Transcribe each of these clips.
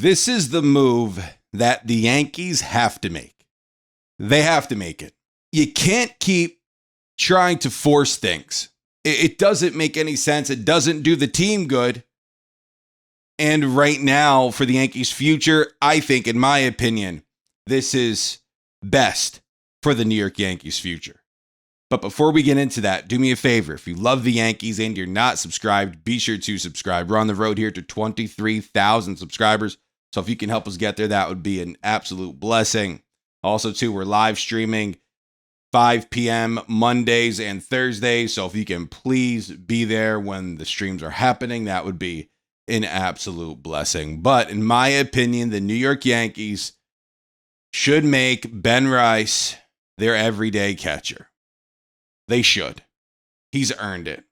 This is the move that the Yankees have to make. They have to make it. You can't keep trying to force things. It doesn't make any sense. It doesn't do the team good. And right now, for the Yankees' future, I think, in my opinion, this is best for the New York Yankees' future. But before we get into that, do me a favor. If you love the Yankees and you're not subscribed, be sure to subscribe. We're on the road here to 23,000 subscribers. So if you can help us get there, that would be an absolute blessing. Also, too, we're live streaming 5 p.m. Mondays and Thursdays. So if you can please be there when the streams are happening, that would be an absolute blessing. But in my opinion, the New York Yankees should make Ben Rice their everyday catcher. They should. He's earned it.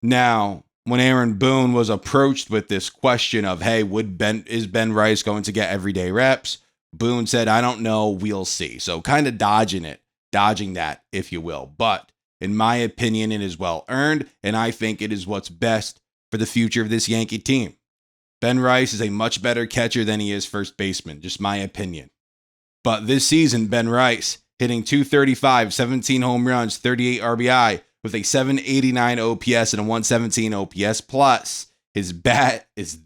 Now, when Aaron Boone was approached with this question of, hey, is Ben Rice going to get everyday reps? Boone said, I don't know. We'll see. So kind of dodging that, if you will. But in my opinion, it is well earned, and I think it is what's best for the future of this Yankee team. Ben Rice is a much better catcher than he is first baseman, just my opinion. But this season, Ben Rice hitting .235, 17 home runs, 38 RBI with a 789 OPS and a 117 OPS plus. His bat is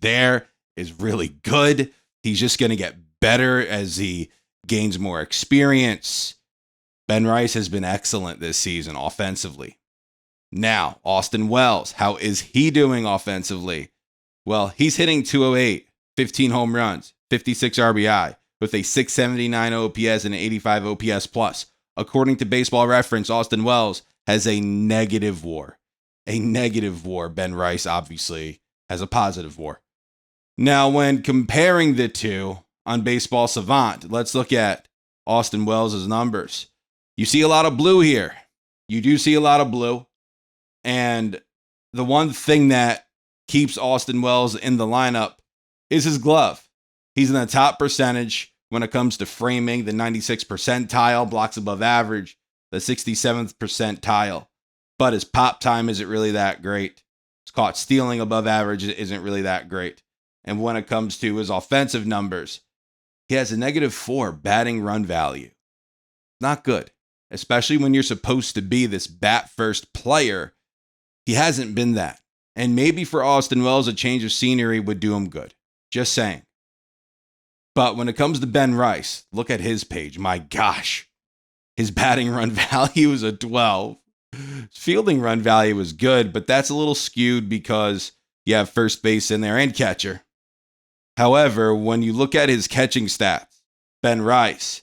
really good. He's just going to get better as he gains more experience. Ben Rice has been excellent this season offensively. Now, Austin Wells, how is he doing offensively? Well, he's hitting .208, 15 home runs, 56 RBI with a 679 OPS and an 85 OPS plus. According to Baseball Reference, Austin Wells has a negative WAR. A negative WAR. Ben Rice obviously has a positive WAR. Now, when comparing the two on Baseball Savant, let's look at Austin Wells' numbers. You see a lot of blue here. You do see a lot of blue. And the one thing that keeps Austin Wells in the lineup is his glove. He's in the top percentage when it comes to framing, the 96th percentile, blocks above average, the 67th percentile. But his pop time isn't really that great. His caught stealing above average isn't really that great. And when it comes to his offensive numbers, he has a -4 batting run value. Not good, especially when you're supposed to be this bat-first player. He hasn't been that. And maybe for Austin Wells, a change of scenery would do him good. Just saying. But when it comes to Ben Rice, look at his page. My gosh. His batting run value is a 12. His fielding run value is good, but that's a little skewed because you have first base in there and catcher. However, when you look at his catching stats, Ben Rice,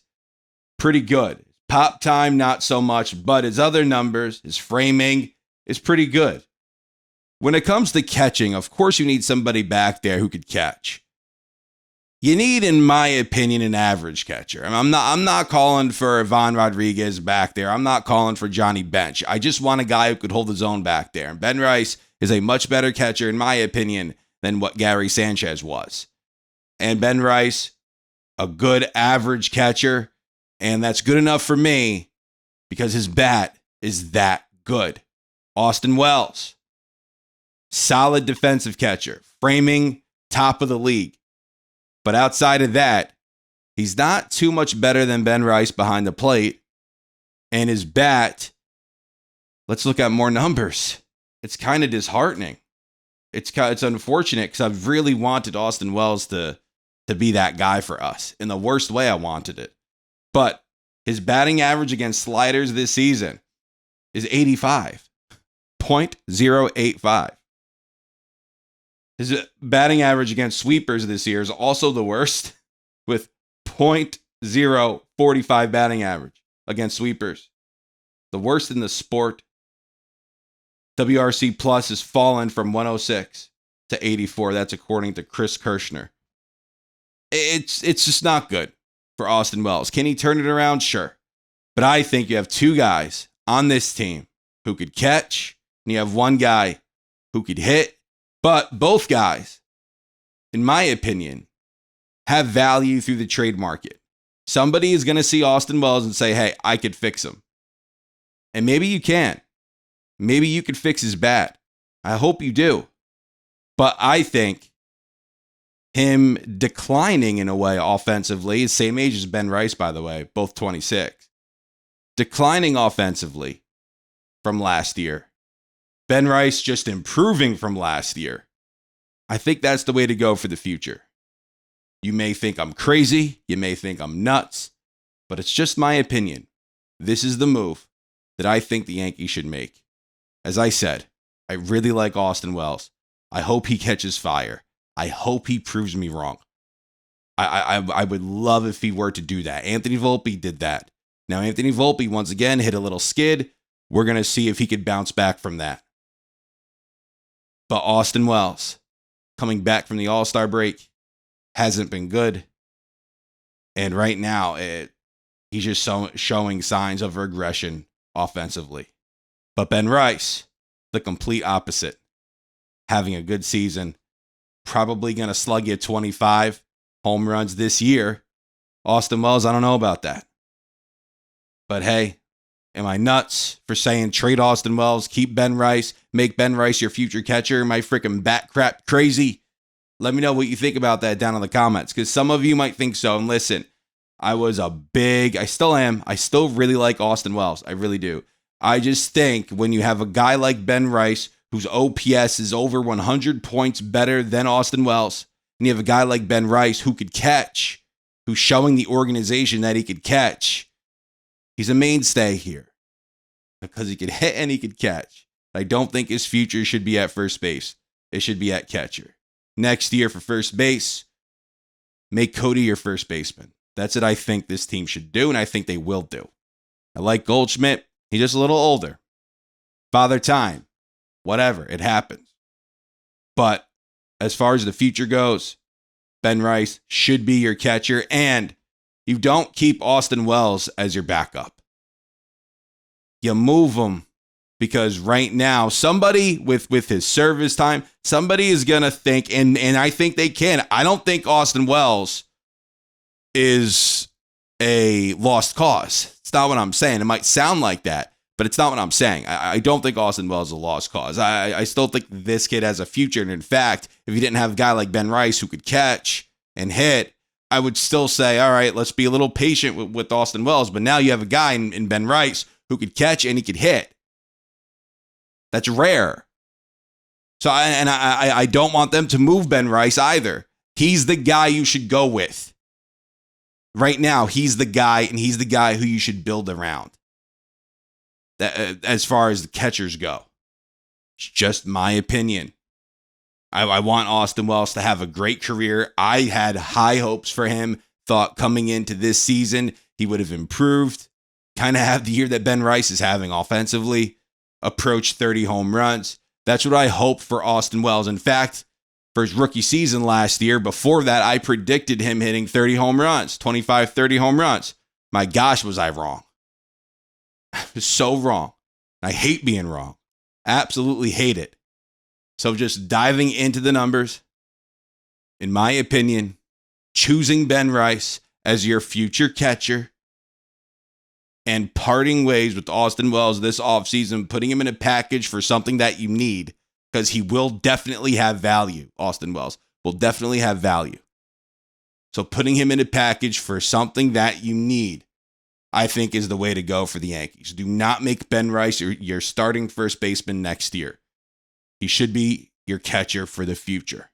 pretty good. Pop time, not so much, but his other numbers, his framing is pretty good. When it comes to catching, of course you need somebody back there who could catch. You need, in my opinion, an average catcher. I'm not calling for Ivan Rodriguez back there. I'm not calling for Johnny Bench. I just want a guy who could hold his own back there. And Ben Rice is a much better catcher, in my opinion, than what Gary Sanchez was. And Ben Rice, a good average catcher, and that's good enough for me because his bat is that good. Austin Wells, solid defensive catcher, framing top of the league. But outside of that, he's not too much better than Ben Rice behind the plate. And his bat, let's look at more numbers. It's kind of disheartening. It's unfortunate because I've really wanted Austin Wells to be that guy for us. In the worst way, I wanted it. But his batting average against sliders this season is 85. .085. His batting average against sweepers this year is also the worst with .045 batting average against sweepers. The worst in the sport. WRC plus has fallen from 106 to 84. That's according to Chris Kirschner. It's just not good for Austin Wells. Can he turn it around? Sure. But I think you have two guys on this team who could catch, and you have one guy who could hit. But both guys, in my opinion, have value through the trade market. Somebody is going to see Austin Wells and say, hey, I could fix him. And maybe you can. Maybe you could fix his bat. I hope you do. But I think him declining in a way offensively. He's same age as Ben Rice, by the way, both 26. Declining offensively from last year. Ben Rice just improving from last year. I think that's the way to go for the future. You may think I'm crazy. You may think I'm nuts. But it's just my opinion. This is the move that I think the Yankees should make. As I said, I really like Austin Wells. I hope he catches fire. I hope he proves me wrong. I would love if he were to do that. Anthony Volpe did that. Now, Anthony Volpe, once again, hit a little skid. We're going to see if he could bounce back from that. But Austin Wells, coming back from the All-Star break, hasn't been good. And right now, he's just showing signs of regression offensively. But Ben Rice, the complete opposite. Having a good season. Probably going to slug you 25 home runs this year. Austin Wells, I don't know about that. But hey, am I nuts for saying trade Austin Wells, keep Ben Rice, make Ben Rice your future catcher? Am I freaking bat crap crazy? Let me know what you think about that down in the comments, because some of you might think so. And listen, I still am. I still really like Austin Wells. I really do. I just think when you have a guy like Ben Rice, whose OPS is over 100 points better than Austin Wells, and you have a guy like Ben Rice who could catch, who's showing the organization that he could catch, he's a mainstay here because he could hit and he could catch. I don't think his future should be at first base. It should be at catcher. Next year for first base, make Cody your first baseman. That's what I think this team should do, and I think they will do. I like Goldschmidt. He's just a little older. Father time. Whatever. It happens. But as far as the future goes, Ben Rice should be your catcher, and you don't keep Austin Wells as your backup. You move him because right now, somebody with his service time, somebody is going to think, and I think they can. I don't think Austin Wells is a lost cause. It's not what I'm saying. It might sound like that, but it's not what I'm saying. I don't think Austin Wells is a lost cause. I still think this kid has a future. And in fact, if you didn't have a guy like Ben Rice who could catch and hit, I would still say, all right, let's be a little patient with Austin Wells. But now you have a guy in Ben Rice who could catch and he could hit. That's rare. So I don't want them to move Ben Rice either. He's the guy you should go with. Right now, he's the guy, and he's the guy who you should build around. As far as the catchers go. It's just my opinion. I want Austin Wells to have a great career. I had high hopes for him. Thought coming into this season, he would have improved. Kind of have the year that Ben Rice is having offensively. Approach 30 home runs. That's what I hope for Austin Wells. In fact, for his rookie season last year, before that, I predicted him hitting 30 home runs, 25, 30 home runs. My gosh, was I wrong. I was so wrong. I hate being wrong. Absolutely hate it. So just diving into the numbers, in my opinion, choosing Ben Rice as your future catcher and parting ways with Austin Wells this offseason, putting him in a package for something that you need, because he will definitely have value. Austin Wells will definitely have value. So putting him in a package for something that you need, I think, is the way to go for the Yankees. Do not make Ben Rice your starting first baseman next year. He should be your catcher for the future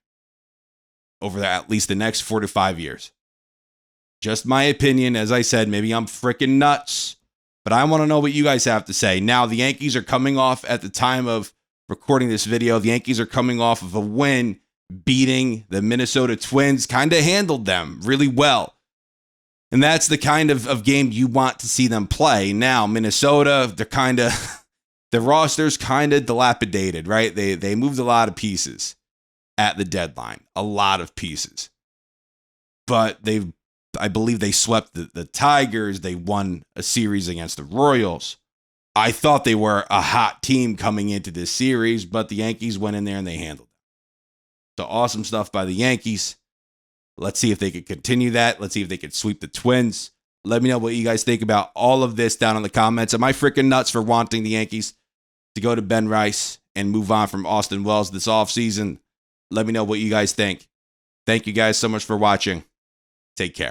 over at least the next 4 to 5 years. Just my opinion. As I said, maybe I'm freaking nuts, but I want to know what you guys have to say. Now, the Yankees are coming off, at the time of recording this video, the Yankees are coming off of a win, beating the Minnesota Twins. Kind of handled them really well. And that's the kind of game you want to see them play. Now, Minnesota, they're kind of, the roster's kind of dilapidated, right? They moved a lot of pieces at the deadline. A lot of pieces. But I believe they swept the Tigers. They won a series against the Royals. I thought they were a hot team coming into this series, but the Yankees went in there and they handled it. So awesome stuff by the Yankees. Let's see if they could continue that. Let's see if they could sweep the Twins. Let me know what you guys think about all of this down in the comments. Am I freaking nuts for wanting the Yankees to go to Ben Rice and move on from Austin Wells this offseason? Let me know what you guys think. Thank you guys so much for watching. Take care.